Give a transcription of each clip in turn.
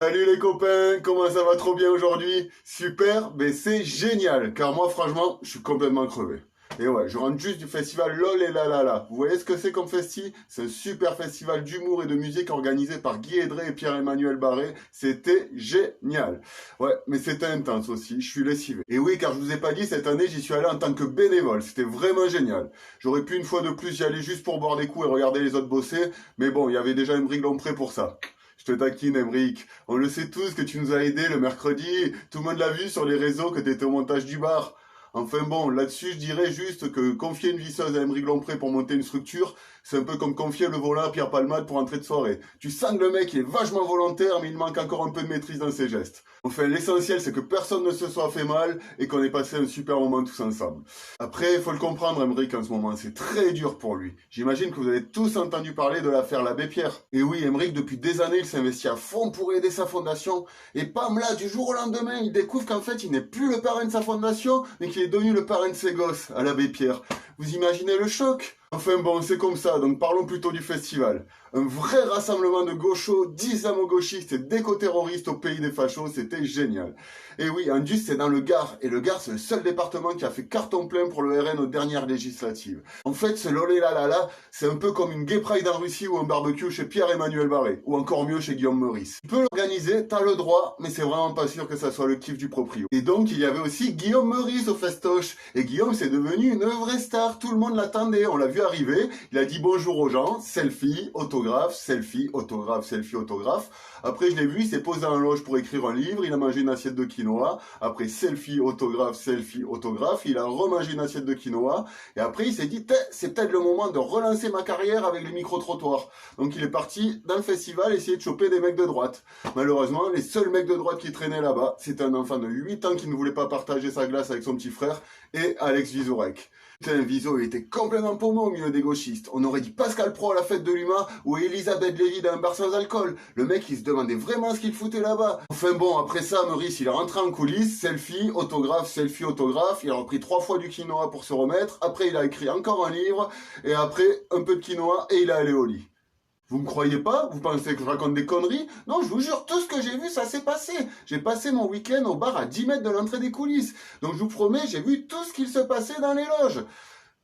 Salut les copains, comment ça va trop bien aujourd'hui? Super, mais c'est génial, car moi franchement, je suis complètement crevé. Et ouais, je rentre juste du festival LOL et la la la. Vous voyez ce que c'est comme festi? C'est un super festival d'humour et de musique organisé par Guy Edré et Pierre-Emmanuel Barré. C'était génial. Ouais, mais c'était intense aussi, je suis lessivé. Et oui, car je vous ai pas dit, cette année, j'y suis allé en tant que bénévole. C'était vraiment génial. J'aurais pu une fois de plus y aller juste pour boire des coups et regarder les autres bosser, mais bon, il y avait déjà une brique prêt pour ça. Je te taquine, Emric. On le sait tous que tu nous as aidés le mercredi. Tout le monde l'a vu sur les réseaux que t'étais au montage du bar. Enfin bon, là-dessus, je dirais juste que confier une visseuse à Emric Lompré pour monter une structure, c'est un peu comme confier le volant à Pierre Palmade pour entrer de soirée. Tu sens que le mec il est vachement volontaire, mais il manque encore un peu de maîtrise dans ses gestes. Enfin, l'essentiel, c'est que personne ne se soit fait mal et qu'on ait passé un super moment tous ensemble. Après, il faut le comprendre, Emric, en ce moment, c'est très dur pour lui. J'imagine que vous avez tous entendu parler de l'affaire l'Abbé Pierre. Et oui, Emric, depuis des années, il s'investit à fond pour aider sa fondation. Et pam, là, du jour au lendemain, il découvre qu'en fait, il n'est plus le parrain de sa fondation, mais qu'il est devenu le parrain de ses gosses, à l'Abbé Pierre. Vous imaginez le choc? Enfin bon, c'est comme ça, donc parlons plutôt du festival. Un vrai rassemblement de gauchos, d'islamo-gauchistes et d'éco-terroristes au pays des fachos, c'était génial. Et oui, Indus, c'est dans le Gard, et le Gard, c'est le seul département qui a fait carton plein pour le RN aux dernières législatives. En fait, ce lolé là là là, c'est un peu comme une gay pride en Russie ou un barbecue chez Pierre-Emmanuel Barré, ou encore mieux chez Guillaume Meurice. Tu peux l'organiser, t'as le droit, mais c'est vraiment pas sûr que ça soit le kiff du proprio. Et donc, il y avait aussi Guillaume Meurice au festoche, et Guillaume, c'est devenu une vraie star, tout le monde l'attendait, on l'a vu arriver, il a dit bonjour aux gens, selfie, autographe, selfie, autographe, selfie, autographe. Après, je l'ai vu, il s'est posé en loge pour écrire un livre, il a mangé une assiette de quinoa. Après, selfie, autographe, il a remangé une assiette de quinoa. Et après, il s'est dit, c'est peut-être le moment de relancer ma carrière avec les micro-trottoirs. Donc, il est parti dans le festival essayer de choper des mecs de droite. Malheureusement, les seuls mecs de droite qui traînaient là-bas, c'était un enfant de 8 ans qui ne voulait pas partager sa glace avec son petit frère et Alex Vizorek. Putain, Viso, il était complètement paumé au milieu des gauchistes. On aurait dit Pascal Pro à la fête de l'UMA ou Elisabeth Lévy dans un bar sans alcool. Le mec, il se demandait vraiment ce qu'il foutait là-bas. Enfin bon, après ça, Maurice, il est rentré en coulisses, selfie, autographe. Il a repris 3 fois du quinoa pour se remettre. Après, il a écrit encore un livre. Et après, un peu de quinoa et il est allé au lit. Vous me croyez pas? Vous pensez que je raconte des conneries? Non, je vous jure, tout ce que j'ai vu, ça s'est passé. J'ai passé mon week-end au bar à 10 mètres de l'entrée des coulisses. Donc je vous promets, j'ai vu tout ce qu'il se passait dans les loges.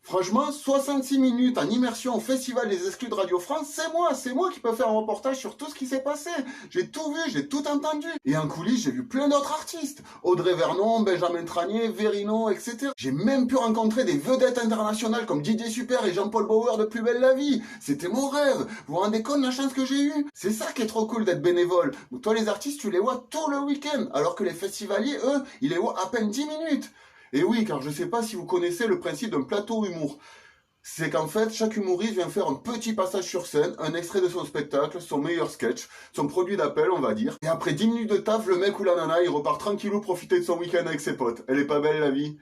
Franchement, 66 minutes en immersion au Festival des Exclus de Radio France, c'est moi qui peux faire un reportage sur tout ce qui s'est passé. J'ai tout vu, j'ai tout entendu. Et en coulisses, j'ai vu plein d'autres artistes. Audrey Vernon, Benjamin Tranier, Verino, etc. J'ai même pu rencontrer des vedettes internationales comme Didier Super et Jean-Paul Bauer de Plus Belle la Vie. C'était mon rêve. Vous vous rendez compte de la chance que j'ai eue? C'est ça qui est trop cool d'être bénévole. Toi, les artistes, tu les vois tout le week-end, alors que les festivaliers, eux, ils les voient à peine 10 minutes. Et oui, car je ne sais pas si vous connaissez le principe d'un plateau humour. C'est qu'en fait, chaque humoriste vient faire un petit passage sur scène, un extrait de son spectacle, son meilleur sketch, son produit d'appel, on va dire. Et après 10 minutes de taf, le mec ou la nana, il repart tranquillou profiter de son week-end avec ses potes. Elle est pas belle la vie?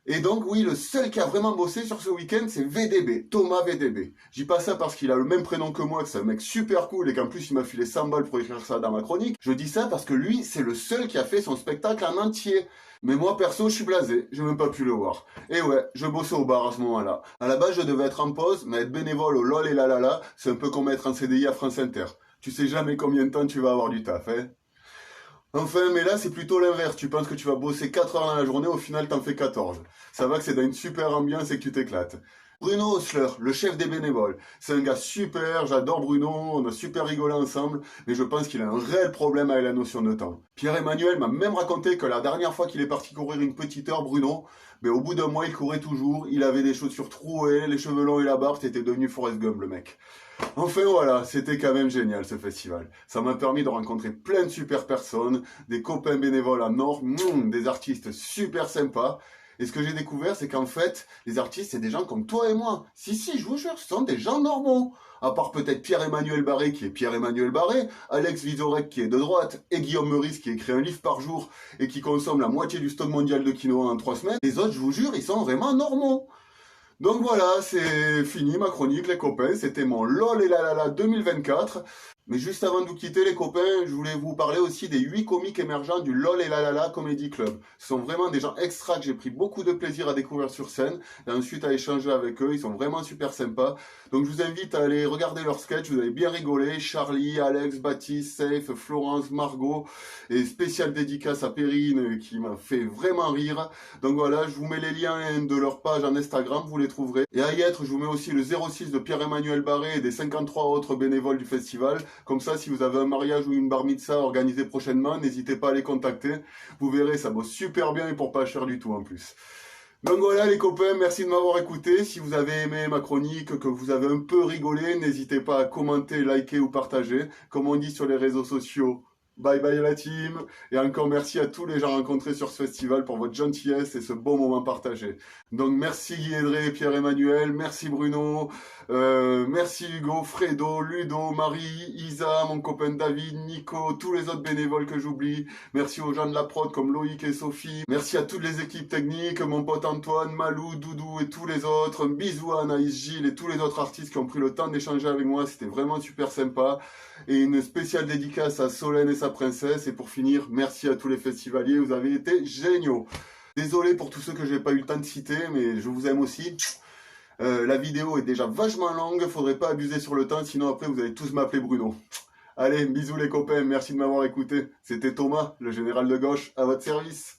Et donc, oui, le seul qui a vraiment bossé sur ce week-end, c'est VDB, Thomas VDB. Je dis pas ça parce qu'il a le même prénom que moi, que c'est un mec super cool et qu'en plus il m'a filé 100 balles pour écrire ça dans ma chronique. Je dis ça parce que lui, c'est le seul qui a fait son spectacle en entier. Mais moi, perso, je suis blasé, j'ai même pas pu le voir. Et ouais, je bossais au bar à ce moment-là. À la base, je devais être en pause, mais être bénévole au LOL et la la la, c'est un peu comme être en CDI à France Inter. Tu sais jamais combien de temps tu vas avoir du taf, hein. Enfin, mais là, c'est plutôt l'inverse. Tu penses que tu vas bosser 4 heures dans la journée, au final, t'en fais 14. Ça va que c'est dans une super ambiance et que tu t'éclates. Bruno Osler, le chef des bénévoles. C'est un gars super, j'adore Bruno, on a super rigolé ensemble, mais je pense qu'il a un réel problème avec la notion de temps. Pierre-Emmanuel m'a même raconté que la dernière fois qu'il est parti courir une petite heure, Bruno, mais au bout d'un mois, il courait toujours, il avait des chaussures trouées, les cheveux longs et la barbe, c'était devenu Forrest Gump, le mec. Enfin voilà, c'était quand même génial ce festival. Ça m'a permis de rencontrer plein de super personnes, des copains bénévoles à Nord, des artistes super sympas. Et ce que j'ai découvert, c'est qu'en fait, les artistes, c'est des gens comme toi et moi. Si, je vous jure, ce sont des gens normaux. À part peut-être Pierre-Emmanuel Barré, qui est Pierre-Emmanuel Barré, Alex Vizorek, qui est de droite, et Guillaume Meurice, qui écrit un livre par jour et qui consomme la moitié du stock mondial de quinoa en 3 semaines. Les autres, je vous jure, ils sont vraiment normaux. Donc voilà, c'est fini ma chronique les copains, c'était mon LOL et la la la 2024. Mais juste avant de vous quitter les copains, je voulais vous parler aussi des 8 comiques émergents du LOL et la la la Comedy Club. Ce sont vraiment des gens extra que j'ai pris beaucoup de plaisir à découvrir sur scène et ensuite à échanger avec eux. Ils sont vraiment super sympas. Donc je vous invite à aller regarder leurs sketchs, vous allez bien rigoler. Charlie, Alex, Baptiste, Safe, Florence, Margot et spéciale dédicace à Perrine qui m'a fait vraiment rire. Donc voilà, je vous mets les liens de leur page en Instagram, vous les trouverez. Et à y être, je vous mets aussi le 06 de Pierre-Emmanuel Barré et des 53 autres bénévoles du festival. Comme ça, si vous avez un mariage ou une bar mitzvah organisé prochainement, n'hésitez pas à les contacter. Vous verrez, ça bosse super bien et pour pas cher du tout en plus. Donc voilà les copains, merci de m'avoir écouté. Si vous avez aimé ma chronique, que vous avez un peu rigolé, n'hésitez pas à commenter, liker ou partager. Comme on dit sur les réseaux sociaux, bye bye la team. Et encore merci à tous les gens rencontrés sur ce festival pour votre gentillesse et ce beau moment partagé. Donc merci Guy Edré et Pierre-Emmanuel, merci Bruno, merci Hugo, Fredo, Ludo, Marie, Isa, mon copain David, Nico, tous les autres bénévoles que j'oublie. Merci aux gens de la prod comme Loïc et Sophie. Merci à toutes les équipes techniques, mon pote Antoine, Malou, Doudou et tous les autres. Un bisou à Anaïs, Gilles et tous les autres artistes qui ont pris le temps d'échanger avec moi. C'était vraiment super sympa. Et une spéciale dédicace à Solène et sa princesse. Et pour finir, merci à tous les festivaliers. Vous avez été géniaux. Désolé pour tous ceux que j'ai pas eu le temps de citer, mais je vous aime aussi. La vidéo est déjà vachement longue, faudrait pas abuser sur le temps, sinon après vous allez tous m'appeler Bruno. Allez, bisous les copains, merci de m'avoir écouté. C'était Thomas, le général de gauche, à votre service.